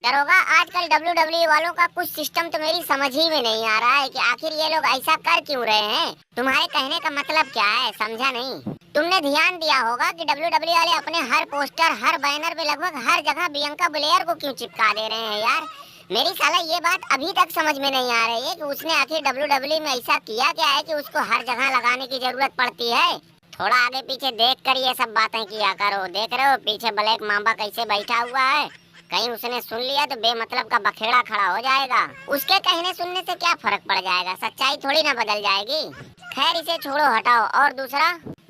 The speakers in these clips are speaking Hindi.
करोगा। आजकल WWE वालों का कुछ सिस्टम तो मेरी समझ ही में नहीं आ रहा है कि आखिर ये लोग ऐसा कर क्यों रहे हैं। तुम्हारे कहने का मतलब क्या है, समझा नहीं। तुमने ध्यान दिया होगा कि WWE वाले अपने हर पोस्टर, हर बैनर पे, लगभग हर जगह बियंका ब्लेयर को क्यों चिपका दे रहे हैं यार। मेरी साला ये बात अभी तक समझ में नहीं आ रही है कि उसने आखिर WWE में ऐसा किया क्या है कि उसको हर जगह लगाने की जरूरत पड़ती है। थोड़ा आगे पीछे देख कर ये सब बातें किया करो। देख रहे हो पीछे ब्लैक मांबा कैसे बैठा हुआ है। कहीं उसने सुन लिया तो बेमतलब का बखेड़ा खड़ा हो जाएगा। उसके कहने सुनने से क्या फर्क पड़ जाएगा, सच्चाई थोड़ी ना बदल जाएगी। खैर इसे छोड़ो, हटाओ। और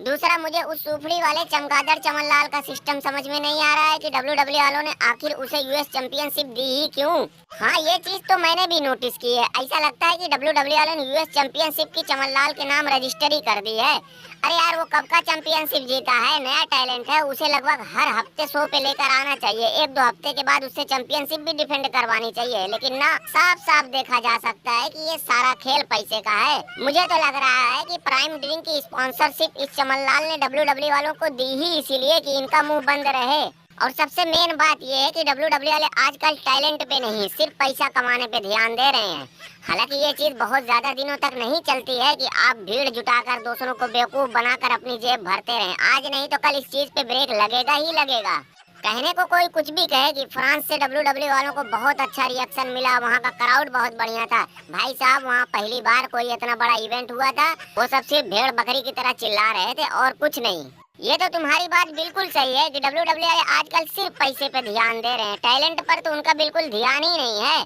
दूसरा मुझे उस सुफड़ी वाले चमगादड़ चमनलाल का सिस्टम समझ में नहीं आ रहा है कि WWE वालों ने आखिर उसे यूएस चैंपियनशिप दी ही क्यों। हाँ ये चीज तो मैंने भी नोटिस की है। ऐसा लगता है कि WWE वालों ने यूएस चैंपियनशिप की चमनलाल के नाम रजिस्ट्री कर दी है। अरे यार वो कब का चैंपियनशिप जीता है, नया टैलेंट है, उसे लगभग हर हफ्ते शो पे लेकर आना चाहिए। एक दो हफ्ते के बाद उससे चैंपियनशिप भी डिफेंड करवानी चाहिए। लेकिन ना, साफ साफ देखा जा सकता है कि ये सारा खेल पैसे का है। मुझे तो लग रहा है कि प्राइम ड्रिंक की स्पॉन्सरशिप इस चमनलाल ने WWE वालों को दी ही इसीलिए कि इनका मुंह बंद रहे। और सबसे मेन बात यह है कि WWE वाले आजकल टैलेंट पे नहीं, सिर्फ पैसा कमाने पे ध्यान दे रहे हैं। हालांकि ये चीज बहुत ज्यादा दिनों तक नहीं चलती है कि आप भीड़ जुटाकर दूसरों को बेवकूफ बनाकर अपनी जेब भरते रहें। आज नहीं तो कल इस चीज पे ब्रेक लगेगा ही लगेगा। कहने को कोई कुछ भी कहे कि फ्रांस से WWE वालों को बहुत अच्छा रिएक्शन मिला, वहाँ का क्राउड बहुत बढ़िया था। भाई साहब वहाँ पहली बार कोई इतना बड़ा इवेंट हुआ था, वो सब सिर्फ भेड़ बकरी की तरह चिल्ला रहे थे और कुछ नहीं। ये तो तुम्हारी बात बिल्कुल सही है कि WWE आजकल सिर्फ पैसे पे ध्यान दे रहे हैं, टैलेंट पर तो उनका बिल्कुल ध्यान ही नहीं है।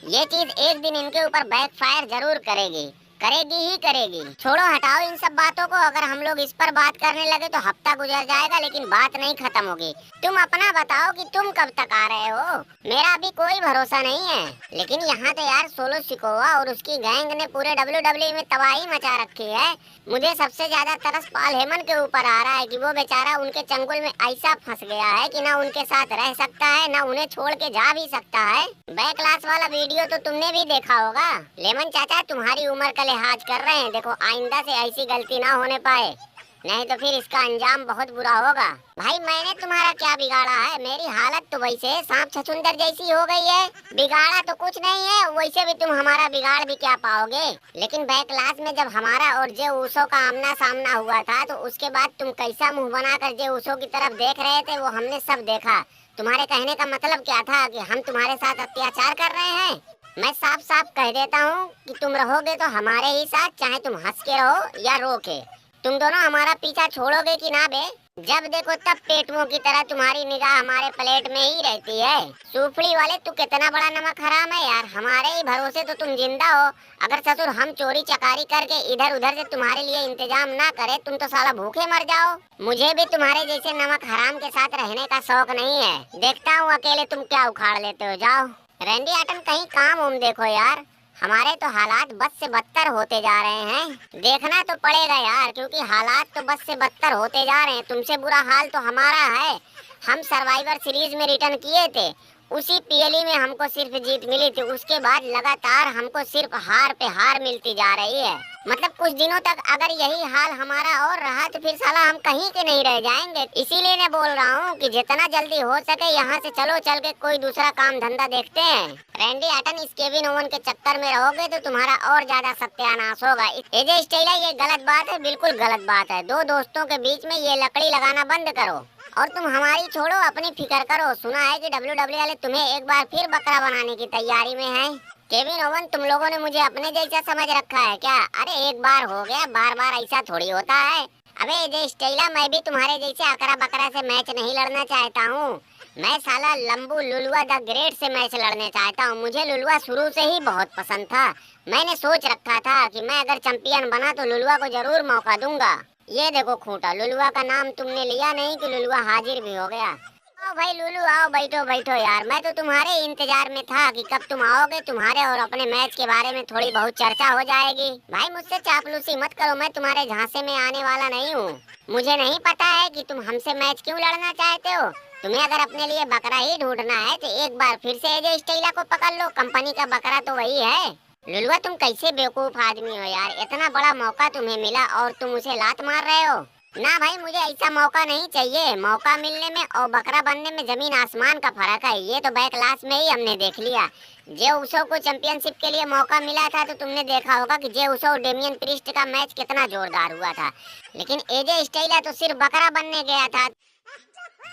ये चीज एक दिन इनके ऊपर बैकफायर जरूर करेगी, करेगी ही करेगी। छोड़ो हटाओ इन सब बातों को। अगर हम लोग इस पर बात करने लगे तो हफ्ता गुजर जाएगा लेकिन बात नहीं खत्म होगी। तुम अपना बताओ कि तुम कब तक आ रहे हो। मेरा अभी कोई भरोसा नहीं है। लेकिन यहाँ तो यार सोलो सिकोवा और उसकी गैंग ने पूरे WWE में तबाही मचा रखी है। मुझे सबसे ज्यादा तरस पॉल हेमन के ऊपर आ रहा है कि वो बेचारा उनके चंगुल में ऐसा फंस गया है कि ना उनके साथ रह सकता है ना उन्हें छोड़ के जा भी सकता है। बैक क्लास वाला वीडियो तो तुमने भी देखा होगा। लेमन चाचा तुम्हारी उम्र का लिहाज कर रहे हैं, देखो आइंदा से ऐसी गलती ना होने पाए, नहीं तो फिर इसका अंजाम बहुत बुरा होगा। भाई मैंने तुम्हारा क्या बिगाड़ा है, मेरी हालत तो वैसे सांप छछूंदर जैसी हो गई है। बिगाड़ा तो कुछ नहीं है, वैसे भी तुम हमारा बिगाड़ भी क्या पाओगे। लेकिन बैक क्लास में जब हमारा और जे ऊसो का आमना सामना हुआ था तो उसके बाद तुम कैसा मुंह बनाकर जे ऊसो की तरफ देख रहे थे वो हमने सब देखा। तुम्हारे कहने का मतलब क्या था कि हम तुम्हारे साथ अत्याचार कर रहे हैं। मैं साफ साफ कह देता हूँ कि तुम रहोगे तो हमारे ही साथ, चाहे तुम हंस के रहो या रो के। तुम दोनों हमारा पीछा छोड़ोगे कि ना बे। जब देखो तब पेटुओं की तरह तुम्हारी निगाह हमारे प्लेट में ही रहती है। सूफड़ी वाले तू कितना बड़ा नमक हराम है यार, हमारे ही भरोसे तो तुम जिंदा हो। अगर ससुर हम चोरी चकारी करके इधर उधर से तुम्हारे लिए इंतजाम ना करे तुम तो साला भूखे मर जाओ। मुझे भी तुम्हारे जैसे नमक हराम के साथ रहने का शौक नहीं है। देखता हूँ अकेले तुम क्या उखाड़ लेते हो, जाओ। रैंडी आटन कहीं काम उम देखो यार, हमारे तो हालात बद से बदतर होते जा रहे हैं। देखना तो पड़ेगा यार, क्योंकि हालात तो बद से बदतर होते जा रहे हैं। तुमसे बुरा हाल तो हमारा है। हम सर्वाइवर सीरीज में रिटर्न किए थे, उसी पीएलई में हमको सिर्फ जीत मिली थी। उसके बाद लगातार हमको सिर्फ हार पे हार मिलती जा रही है। मतलब कुछ दिनों तक अगर यही हाल हमारा और रहा तो फिर साला हम कहीं के नहीं रह जाएंगे। इसीलिए मैं बोल रहा हूँ कि जितना जल्दी हो सके यहाँ से चलो, चल के कोई दूसरा काम धंधा देखते हैं। रैंडी आटन इस केविन ओवन के चक्कर में रहोगे तो तुम्हारा और ज्यादा सत्यानाश होगा। एजे स्टाइला ये गलत बात है, बिल्कुल गलत बात है। दो दोस्तों के बीच में ये लकड़ी लगाना बंद करो और तुम हमारी छोड़ो, अपनी फिक्र करो। सुना है कि WWE वाले तुम्हें एक बार फिर बकरा बनाने की तैयारी में हैं। केविन ओवन तुम लोगों ने मुझे अपने जैसा समझ रखा है क्या? अरे एक बार हो गया, बार बार ऐसा थोड़ी होता है। अबे जे स्टेला, मैं भी तुम्हारे जैसे अकरा बकरा से मैच नहीं लड़ना चाहता हूँ। मैं साला लंबू लुलुआ द ग्रेट से मैच लड़ने चाहता हूँ। मुझे लुलुआ शुरू से ही बहुत पसंद था। मैंने सोच रखा था कि मैं अगर चैंपियन बना तो लुलुआ को जरूर मौका दूंगा। ये देखो खूंटा, लुलुआ का नाम तुमने लिया नहीं कि लुलुआ हाजिर भी हो गया। आओ भाई लुलु, आओ बैठो बैठो यार। मैं तो तुम्हारे इंतजार में था कि कब तुम आओगे, तुम्हारे और अपने मैच के बारे में थोड़ी बहुत चर्चा हो जाएगी। भाई मुझसे चापलूसी मत करो, मैं तुम्हारे झांसे में आने वाला नहीं हूँ। मुझे नहीं पता है कि तुम हमसे मैच क्यों लड़ना चाहते हो। तुम्हें अगर अपने लिए बकरा ही ढूंढना है तो एक बार फिर से एजे स्टेला को पकड़ लो, कंपनी का बकरा तो वही है। लुलुआ तुम कैसे बेवकूफ आदमी हो यार, इतना बड़ा मौका तुम्हें मिला और तुम उसे लात मार रहे हो। ना भाई, मुझे ऐसा मौका नहीं चाहिए। मौका मिलने में और बकरा बनने में जमीन आसमान का फर्क है। ये तो बैक क्लास में ही हमने देख लिया। जे उसो को चैंपियनशिप के लिए मौका मिला था तो तुमने देखा होगा कि जे उसो और डेमियन प्रीस्ट का मैच कितना जोरदार हुआ था। लेकिन एजे स्टाइला तो सिर्फ बकरा बनने गया था।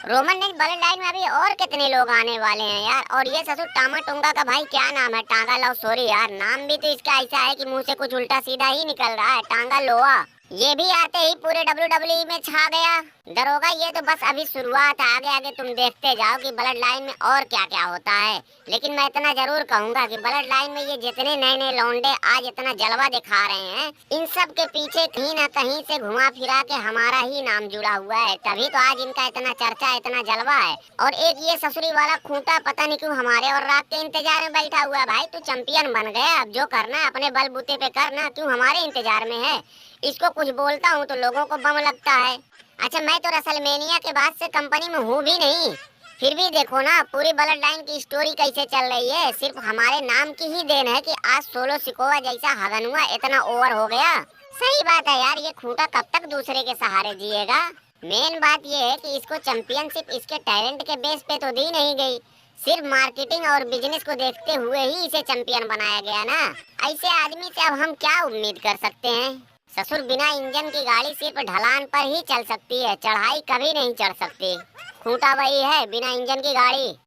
रोमन ने ब्लड लाइन में अभी और कितने लोग आने वाले हैं यार। और ये ससुर टामा टोंगा का भाई क्या नाम है, टांगा लो, सॉरी यार, नाम भी तो इसका ऐसा है कि मुंह से कुछ उल्टा सीधा ही निकल रहा है, टांगा लोआ। ये भी आते ही पूरे WWE में छा गया। दरोगा ये तो बस अभी शुरुआत है, आगे आगे तुम देखते जाओ कि ब्लड लाइन में और क्या क्या होता है। लेकिन मैं इतना जरूर कहूंगा कि ब्लड लाइन में ये जितने नए नए लौंडे आज इतना जलवा दिखा रहे हैं, इन सब के पीछे कहीं ना कहीं से घुमा फिरा के हमारा ही नाम जुड़ा हुआ है। तभी तो आज इनका इतना चर्चा, इतना जलवा है। और एक ये ससुरी वाला खूंटा पता नहीं क्यों हमारे और रात के इंतजार में बैठा हुआ है। भाई तू चैंपियन बन गया, अब जो करना है अपने बलबूते पे करना, क्यों हमारे इंतजार में है। इसको कुछ बोलता हूँ तो लोगों को बम लगता है। अच्छा, मैं तो रेसलमेनिया के बाद से कंपनी में हूँ भी नहीं, फिर भी देखो ना पूरी ब्लड लाइन की स्टोरी कैसे चल रही है। सिर्फ हमारे नाम की ही देन है कि आज सोलो सिकोवा जैसा हगनुआ इतना ओवर हो गया। सही बात है यार, ये खूंटा कब तक दूसरे के सहारे जिएगा। मेन बात ये है कि इसको चैंपियनशिप इसके टैलेंट के बेस पे तो दी नहीं गई, सिर्फ मार्केटिंग और बिजनेस को देखते हुए ही इसे चैंपियन बनाया गया ना। ऐसे आदमी से अब हम क्या उम्मीद कर सकते हैं। ससुर बिना इंजन की गाड़ी सिर्फ ढलान पर ही चल सकती है, चढ़ाई कभी नहीं चढ़ सकती। खूंटा वही है, बिना इंजन की गाड़ी।